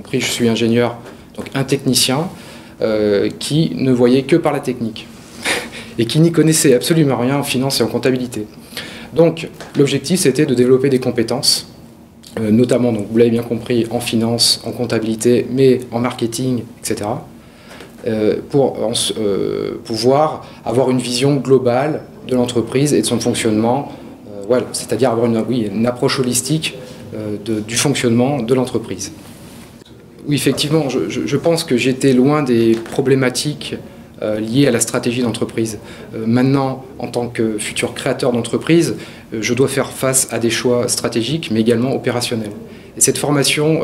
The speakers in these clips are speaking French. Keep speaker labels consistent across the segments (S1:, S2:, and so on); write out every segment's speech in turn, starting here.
S1: compris, je suis ingénieur, donc un technicien qui ne voyait que par la technique et qui n'y connaissait absolument rien en finance et en comptabilité. Donc l'objectif, c'était de développer des compétences, notamment, donc, vous l'avez bien compris, en finance, en comptabilité, mais en marketing, etc., pour pouvoir avoir une vision globale de l'entreprise et de son fonctionnement, voilà, c'est-à-dire avoir une approche holistique du fonctionnement de l'entreprise. Oui, effectivement, je pense que j'étais loin des problématiques liées à la stratégie d'entreprise. Maintenant, en tant que futur créateur d'entreprise, je dois faire face à des choix stratégiques, mais également opérationnels. Et cette formation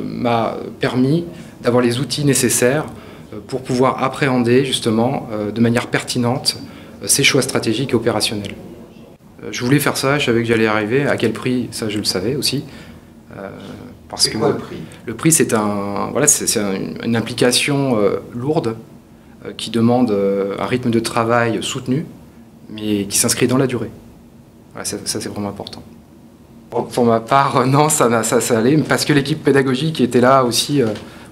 S1: m'a permis d'avoir les outils nécessaires pour pouvoir appréhender justement de manière pertinente ces choix stratégiques et opérationnels. Je voulais faire ça, je savais que j'allais y arriver. À quel prix, ça je le savais aussi.
S2: Parce que le prix,
S1: c'est une implication lourde qui demande un rythme de travail soutenu, mais qui s'inscrit dans la durée. Voilà, ça c'est vraiment important. Pour ma part, non, ça allait, parce que l'équipe pédagogique était là aussi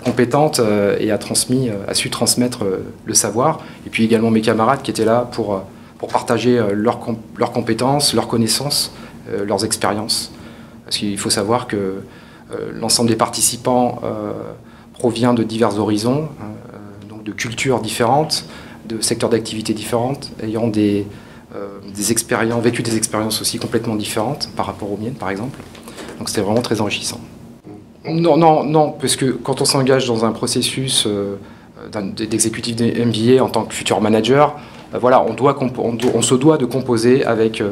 S1: compétente et a su transmettre le savoir. Et puis également mes camarades qui étaient là pour partager leurs compétences, leurs connaissances, leurs expériences. Parce qu'il faut savoir que l'ensemble des participants provient de divers horizons, donc de cultures différentes, de secteurs d'activité différentes, ayant vécu des expériences aussi complètement différentes par rapport aux miennes, par exemple. Donc c'était vraiment très enrichissant. Non, parce que quand on s'engage dans un processus d'exécutif MBA en tant que futur manager, voilà, on se doit de composer avec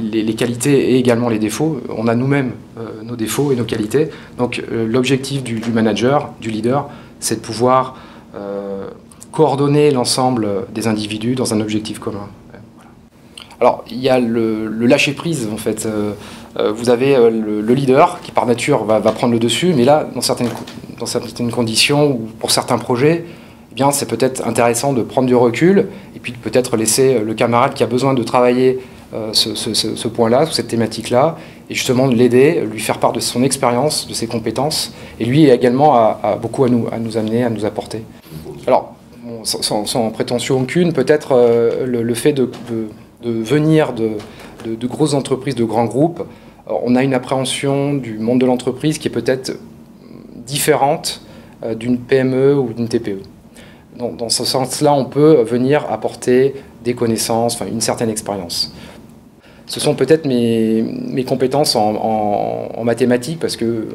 S1: les qualités et également les défauts. On a nous-mêmes nos défauts et nos qualités. Donc l'objectif du manager, du leader, c'est de pouvoir coordonner l'ensemble des individus dans un objectif commun. Voilà. Alors il y a le lâcher-prise en fait. Vous avez le leader qui par nature va prendre le dessus, mais là, dans certaines conditions ou pour certains projets, eh bien, c'est peut-être intéressant de prendre du recul et puis peut-être laisser le camarade qui a besoin de travailler ce point-là, cette thématique-là, et justement de l'aider, lui faire part de son expérience, de ses compétences, et lui également a beaucoup à nous amener, à nous apporter. Alors, bon, sans prétention aucune, peut-être le fait de venir de grosses entreprises, de grands groupes, on a une appréhension du monde de l'entreprise qui est peut-être différente d'une PME ou d'une TPE. Dans ce sens-là, on peut venir apporter des connaissances, enfin une certaine expérience. Ce sont peut-être mes compétences en mathématiques, parce que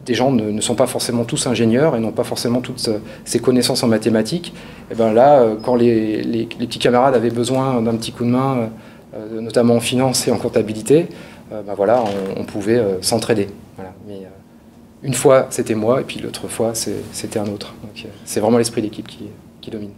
S1: des gens ne sont pas forcément tous ingénieurs et n'ont pas forcément toutes ces connaissances en mathématiques. Et bien là, quand les petits camarades avaient besoin d'un petit coup de main, notamment en finance et en comptabilité, ben voilà, on pouvait s'entraider. Voilà. Mais une fois, c'était moi, et puis l'autre fois, c'était un autre. Donc c'est vraiment l'esprit d'équipe qui domine.